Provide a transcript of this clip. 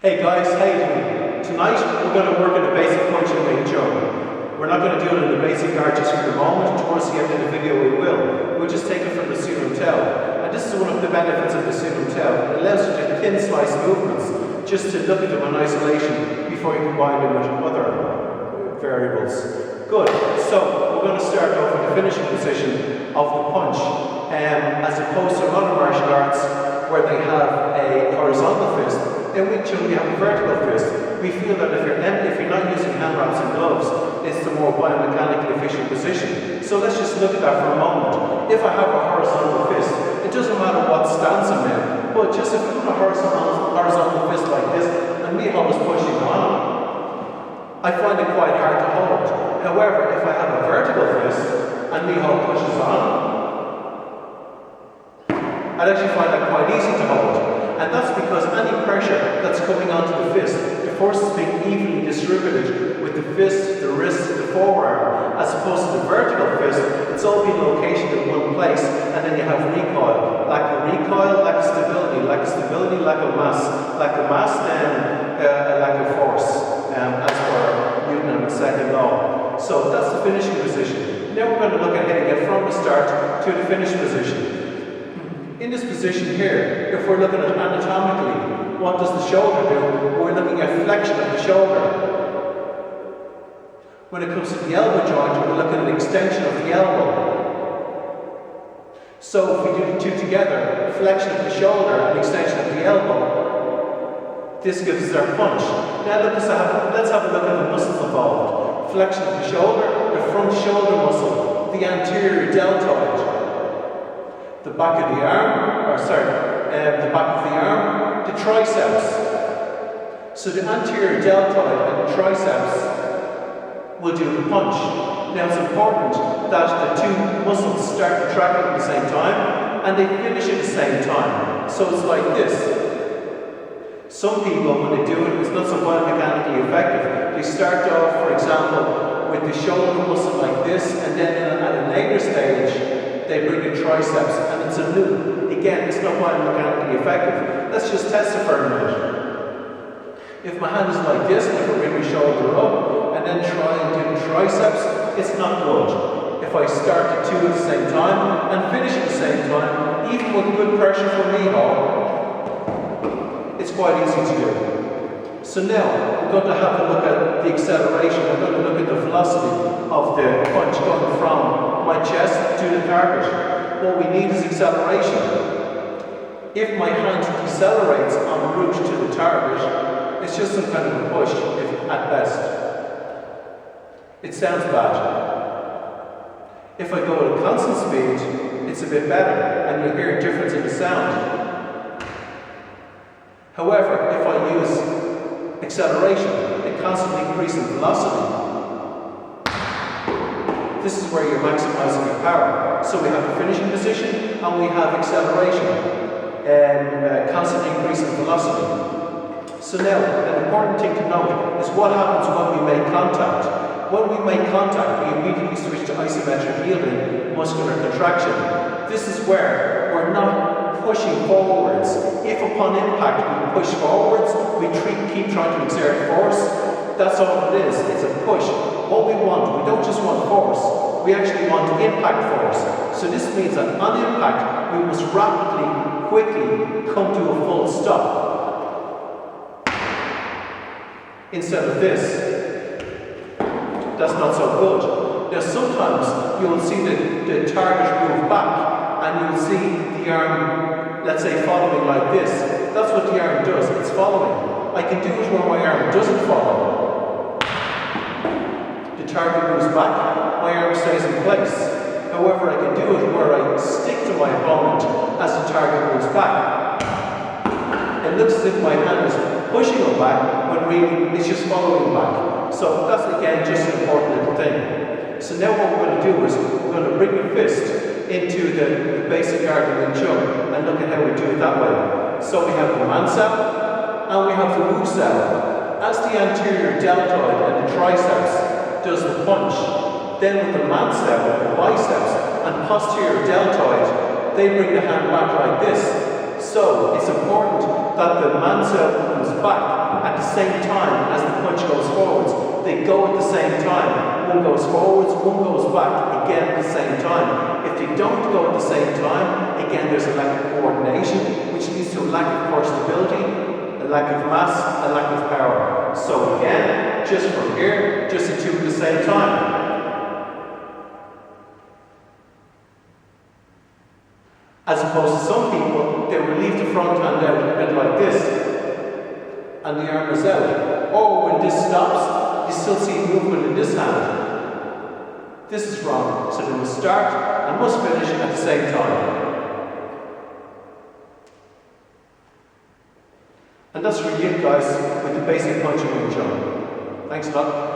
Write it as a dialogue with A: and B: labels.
A: Hey guys, how you doing? Tonight we're going to work on the basic punch in Wing Chun. We're not going to do it in the basic art just for the moment. Towards the end of the video we will. We'll just take it from the Sunum Tao. And this is one of the benefits of the Sunum Tao. It allows you to thin slice movements, just to look at them in isolation before you combine them with other variables. Good. So we're going to start off with the finishing position of the punch. As opposed to other martial arts where they have a horizontal fist, in Wing Chun we have a vertical fist. We feel that if you're not using hand wraps and gloves, it's the more biomechanically efficient position. So let's just look at that for a moment. If I have a horizontal fist, it doesn't matter what stance I'm in, but just if I'm in a horizontal fist like this, and Michal is pushing on, I find it quite hard to hold. However, if I have a vertical fist, and Michal pushes on, I'd actually find that quite easy to hold. And that's because any pressure that's coming onto the fist, the force is being evenly distributed with the fist, the wrist, the forearm, as opposed to the vertical fist, it's all being located in one place, and then you have recoil. Lack of recoil, lack of stability, lack of mass, then a lack of force, as per Newton and the second law. So that's the finishing position. Now we're going to look at how to get from the start to the finish position. In this position here, if we're looking at anatomically, what does the shoulder do? We're looking at flexion of the shoulder. When it comes to the elbow joint, we're looking at extension of the elbow. So if we do the two together, flexion of the shoulder and extension of the elbow, this gives us our punch. Now let's have a look at the muscles involved. Flexion of the shoulder, the front shoulder muscle, the anterior deltoid. The back of the arm, the triceps. So the anterior deltoid and the triceps will do the punch. Now it's important that the two muscles start contracting at the same time and they finish at the same time. So it's like this. Some people, when they do it, it's not so biomechanically effective. They start off, for example, with the shoulder muscle like this, and then at a later stage, they bring the triceps, and it's a loop. Again, it's not biomechanically effective. Let's just test it for a minute. If my hand is like this, and if I bring my shoulder up, and then try and do the triceps, it's not good. If I start the two at the same time, and finish at the same time, even with good pressure from Michal, it's quite easy to do. So now, we're going to have a look at the acceleration. We're going to look at the velocity of the punch going from my chest to the target. What we need is acceleration. If my hand decelerates en route to the target, it's just some kind of a push, at best. It sounds bad. If I go at a constant speed, it's a bit better, and you'll hear a difference in the sound. However, if I use acceleration, it constantly increases velocity. This is where you're maximizing your power. So we have the finishing position and we have acceleration and constantly increasing velocity. So now, an important thing to note is what happens when we make contact. When we make contact, we immediately switch to isometric yielding, muscular contraction. This is where we're not pushing forwards. If upon impact we push forwards, we keep trying to exert force, that's all it is. It's a push. What we don't just want force, we actually want impact force. So this means that on impact, we must rapidly, quickly come to a full stop. Instead of this, that's not so good. Now sometimes you will see the target move back and you will see the arm, let's say, following like this. That's what the arm does, it's following. I can do it where my arm doesn't follow. The target moves back, my arm stays in place. However, I can do it where I stick to my opponent as the target moves back. It looks as if my hand is pushing him back, when really it's just following back. So that's again just an important little thing. So now what we're going to do is we're going to bring the fist into the basic art of Wing Chun and look at how we do it that way. So we have the Man Sao and we have the Wu Sao. As the anterior deltoid and the triceps does the punch, then with the Man Sao, the biceps and posterior deltoid, they bring the hand back like this. So it's important that the mancel comes back at the same time as the punch goes forwards. They go at the same time. One goes forwards, one goes back, again at the same time. If they don't go at the same time, again there's a lack of coordination, which leads to a lack of core stability, a lack of mass, a lack of power. So again, just from here, just the two at the same time. As opposed to some people, they will leave the front hand out a bit like this, and the arm is out. Or when this stops, you still see movement in this hand. This is wrong, so they must start and must finish at the same time. And that's really it, guys, with the basic punching Wing Chun. Thanks a lot.